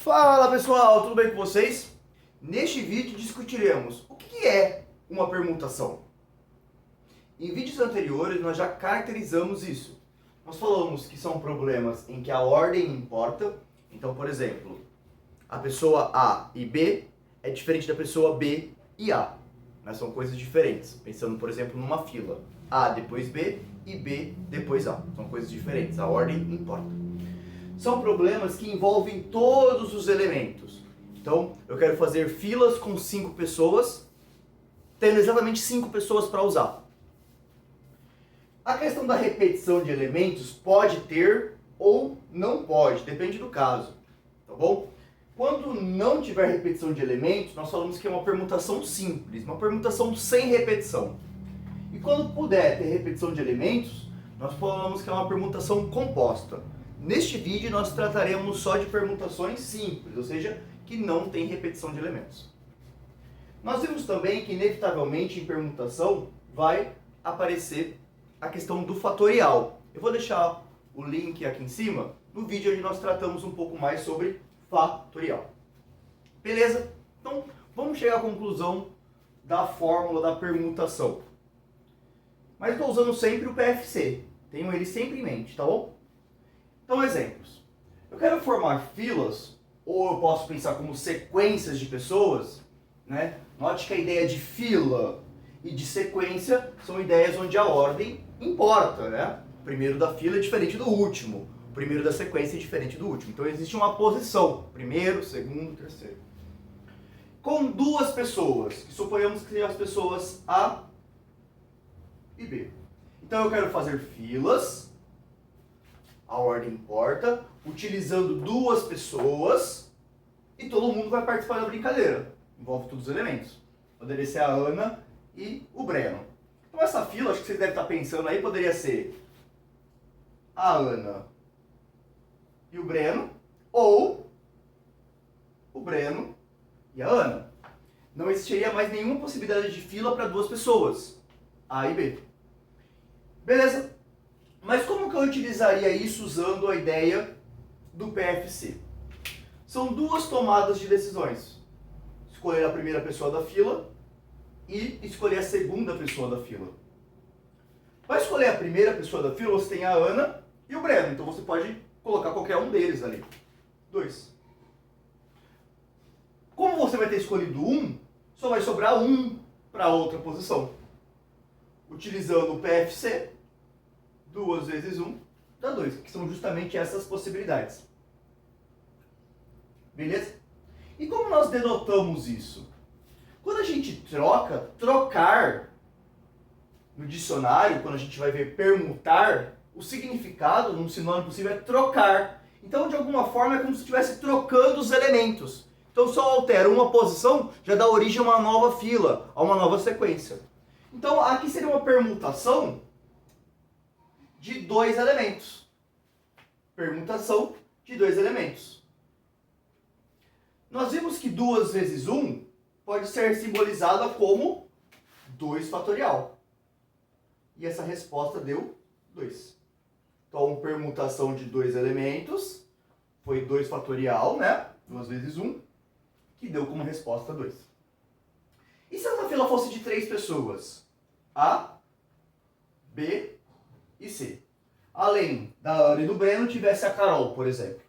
Fala pessoal, tudo bem com vocês? Neste vídeo discutiremos o que é uma permutação. Em vídeos anteriores nós já caracterizamos isso. Nós falamos que são problemas em que a ordem importa. Então, por exemplo, a pessoa A e B é diferente da pessoa B e A. Mas são coisas diferentes. Pensando, por exemplo, numa fila. A depois B e B depois A. São coisas diferentes, a ordem importa. São problemas que envolvem todos os elementos. Então, eu quero fazer filas com 5 pessoas, tendo exatamente 5 pessoas para usar. A questão da repetição de elementos pode ter ou não pode, depende do caso, tá bom? Quando não tiver repetição de elementos, nós falamos que é uma permutação simples, uma permutação sem repetição. E quando puder ter repetição de elementos, nós falamos que é uma permutação composta. Neste vídeo nós trataremos só de permutações simples, ou seja, que não tem repetição de elementos. Nós vimos também que inevitavelmente em permutação vai aparecer a questão do fatorial. Eu vou deixar o link aqui em cima no vídeo onde nós tratamos um pouco mais sobre fatorial. Beleza? Então vamos chegar à conclusão da fórmula da permutação. Mas estou usando sempre o PFC, tenho ele sempre em mente, tá bom? Então, exemplos. Eu quero formar filas, ou eu posso pensar como sequências de pessoas, né? Note que a ideia de fila e de sequência são ideias onde a ordem importa, né? O primeiro da fila é diferente do último, o primeiro da sequência é diferente do último. Então existe uma posição, primeiro, segundo, terceiro. Com duas pessoas, que suponhamos que sejam as pessoas A e B. Então eu quero fazer filas, a ordem importa, utilizando duas pessoas e todo mundo vai participar da brincadeira. Envolve todos os elementos. Poderia ser a Ana e o Breno. Então essa fila, acho que vocês devem estar pensando aí, poderia ser a Ana e o Breno, ou o Breno e a Ana. Não existiria mais nenhuma possibilidade de fila para duas pessoas, A e B. Beleza? Mas como que eu utilizaria isso usando a ideia do PFC? São duas tomadas de decisões. Escolher a primeira pessoa da fila e escolher a segunda pessoa da fila. Para escolher a primeira pessoa da fila, você tem a Ana e o Breno. Então você pode colocar qualquer um deles ali. 2. Como você vai ter escolhido um, só vai sobrar um para outra posição. Utilizando o PFC, 2 vezes 1 dá 2, que são justamente essas possibilidades. Beleza? E como nós denotamos isso? Quando a gente trocar no dicionário, quando a gente vai ver permutar, o significado num sinônimo possível é trocar. Então, de alguma forma, é como se estivesse trocando os elementos. Então, só altera uma posição, já dá origem a uma nova fila, a uma nova sequência. Então, aqui seria uma permutação de 2 elementos. Permutação de 2 elementos. Nós vimos que 2 vezes 1 pode ser simbolizada como 2 fatorial. E essa resposta deu 2. Então, permutação de 2 elementos foi 2 fatorial, né? 2 vezes 1, que deu como resposta 2. E se essa fila fosse de 3 pessoas? A, B e C. Além da Ana e do Breno, tivesse a Carol, por exemplo.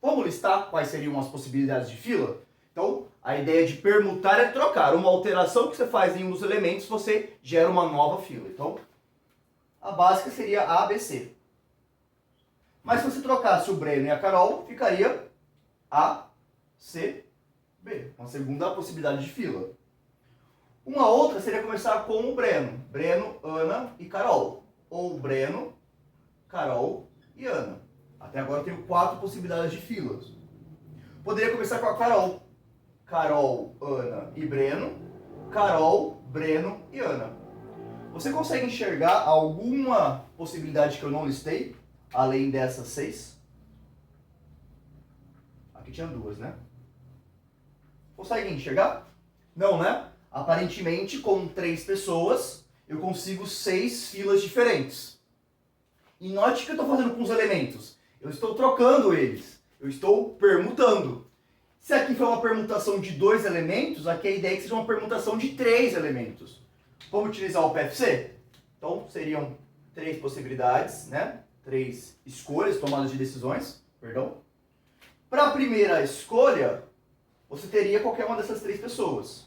Vamos listar quais seriam as possibilidades de fila? Então, a ideia de permutar é trocar. Uma alteração que você faz em um dos elementos, você gera uma nova fila. Então, a básica seria A, B, C. Mas se você trocasse o Breno e a Carol, ficaria A, C, B. Uma segunda possibilidade de fila. Uma outra seria começar com o Breno. Breno, Ana e Carol. Ou Breno, Carol e Ana. Até agora eu tenho 4 possibilidades de filas. Poderia começar com a Carol. Carol, Ana e Breno. Carol, Breno e Ana. Você consegue enxergar alguma possibilidade que eu não listei, além dessas 6? Aqui tinha 2, né? Consegue enxergar? Não, né? Aparentemente, com 3 pessoas, eu consigo 6 filas diferentes. E note que eu estou fazendo com os elementos. Eu estou trocando eles. Eu estou permutando. Se aqui foi uma permutação de 2 elementos, aqui a ideia é que seja uma permutação de 3 elementos. Vamos utilizar o PFC? Então, seriam 3 possibilidades, né? 3 escolhas, tomadas de decisões, perdão. Para a primeira escolha, você teria qualquer uma dessas 3 pessoas.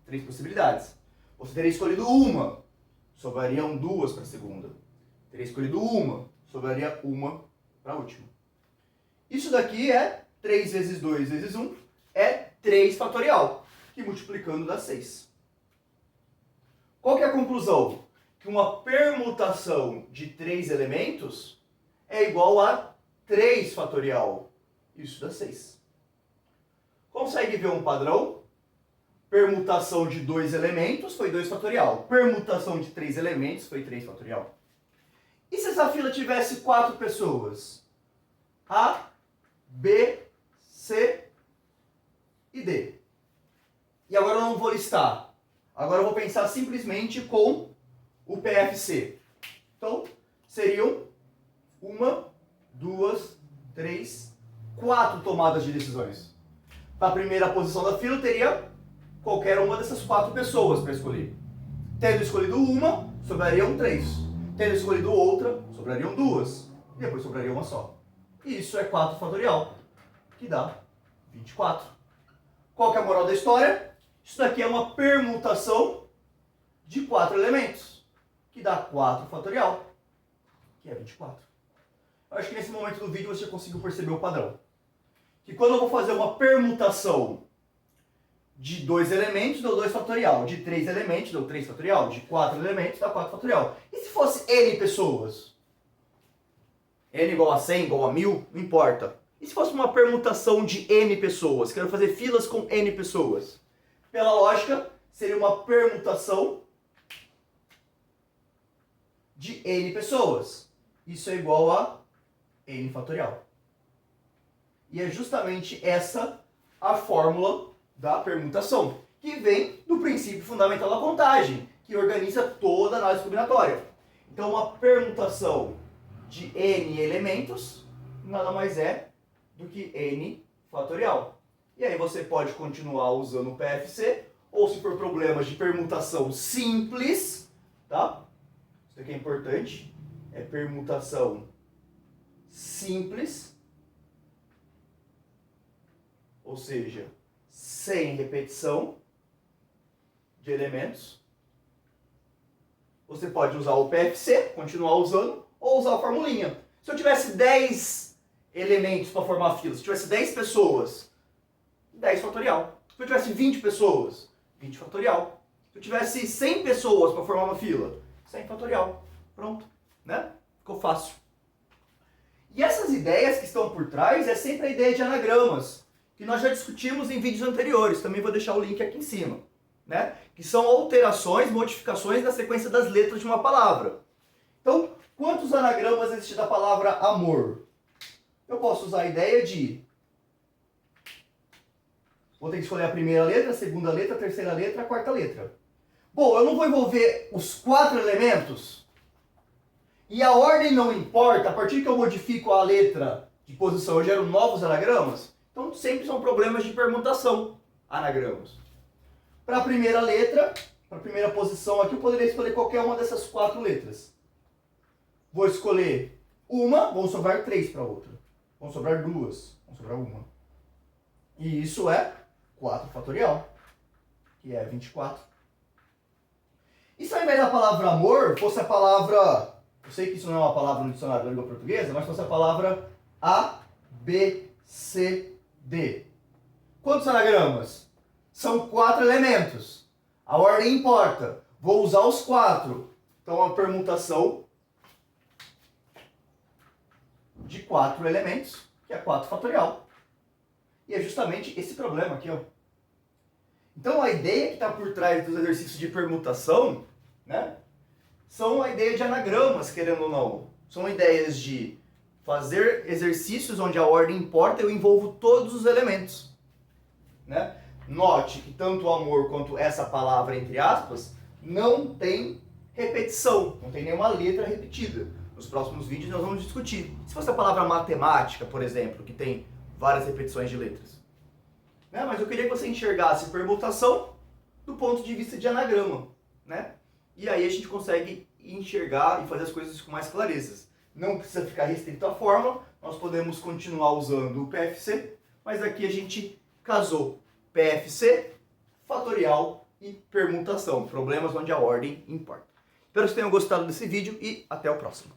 3 possibilidades. Você teria escolhido uma, sobrariam 2 para a segunda. Teria escolhido uma, sobraria uma para a última. Isso daqui é 3 vezes 2 vezes 1, é 3 fatorial, que multiplicando dá 6. Qual que é a conclusão? Que uma permutação de 3 elementos é igual a 3 fatorial. Isso dá 6. Consegue ver um padrão? Permutação de 2 elementos foi 2 fatorial. Permutação de 3 elementos foi 3 fatorial. E se essa fila tivesse 4 pessoas? A, B, C e D. E agora eu não vou listar. Agora eu vou pensar simplesmente com o PFC. Então, seriam 1, 2, 3, 4 tomadas de decisões. Para a primeira posição da fila, eu teria qualquer uma dessas 4 pessoas para escolher. Tendo escolhido uma, sobrariam 3. Tendo escolhido outra, sobrariam 2. E depois sobraria uma só. E isso é 4 fatorial, que dá 24. Qual que é a moral da história? Isso daqui é uma permutação de 4 elementos, que dá 4 fatorial, que é 24. Eu acho que nesse momento do vídeo você conseguiu perceber o padrão. Que quando eu vou fazer uma permutação de 2 elementos, deu 2 fatorial. De 3 elementos, deu 3 fatorial. De 4 elementos, dá 4 fatorial. E se fosse N pessoas? N igual a 100, igual a 1000, não importa. E se fosse uma permutação de N pessoas? Quero fazer filas com N pessoas. Pela lógica, seria uma permutação de N pessoas. Isso é igual a N fatorial. E é justamente essa a fórmula da permutação, que vem do princípio fundamental da contagem, que organiza toda a análise combinatória. Então, uma permutação de N elementos nada mais é do que N fatorial. E aí você pode continuar usando o PFC, ou se for problemas de permutação simples, tá? Isso aqui é importante, é permutação simples, ou seja, sem repetição de elementos. Você pode usar o PFC, continuar usando, ou usar a formulinha. Se eu tivesse 10 elementos para formar a fila, se eu tivesse 10 pessoas, 10 fatorial. Se eu tivesse 20 pessoas, 20 fatorial. Se eu tivesse 100 pessoas para formar uma fila, 100 fatorial. Pronto, né? Ficou fácil. E essas ideias que estão por trás é sempre a ideia de anagramas, que nós já discutimos em vídeos anteriores, também vou deixar o link aqui em cima, né? Que são alterações, modificações da sequência das letras de uma palavra. Então, quantos anagramas existem da palavra amor? Eu posso usar a ideia de... Vou ter que escolher a primeira letra, a segunda letra, a terceira letra, a quarta letra. Bom, eu não vou envolver os 4 elementos. E a ordem não importa, a partir que eu modifico a letra de posição, eu gero novos anagramas. Então, sempre são problemas de permutação, anagramas. Para a primeira letra, para a primeira posição aqui, eu poderia escolher qualquer uma dessas 4 letras. Vou escolher uma, vão sobrar 3 para outra. Vão sobrar 2, vão sobrar uma. E isso é 4 fatorial, que é 24. E se ao invés da palavra amor, fosse a palavra... Eu sei que isso não é uma palavra no dicionário da língua portuguesa, mas fosse a palavra A, B, C, D. Quantos anagramas? São 4 elementos. A ordem importa. Vou usar os 4. Então, a permutação de 4 elementos, que é 4 fatorial. E é justamente esse problema aqui, ó. Então, a ideia que está por trás dos exercícios de permutação, né, são a ideia de anagramas, querendo ou não. São ideias de fazer exercícios onde a ordem importa, eu envolvo todos os elementos, né? Note que tanto o amor quanto essa palavra, entre aspas, não tem repetição, não tem nenhuma letra repetida. Nos próximos vídeos nós vamos discutir. Se fosse a palavra matemática, por exemplo, que tem várias repetições de letras. Né? Mas eu queria que você enxergasse permutação do ponto de vista de anagrama, né? E aí a gente consegue enxergar e fazer as coisas com mais clareza. Não precisa ficar restrito à fórmula, nós podemos continuar usando o PFC, mas aqui a gente casou PFC, fatorial e permutação, problemas onde a ordem importa. Espero que vocês tenham gostado desse vídeo e até o próximo.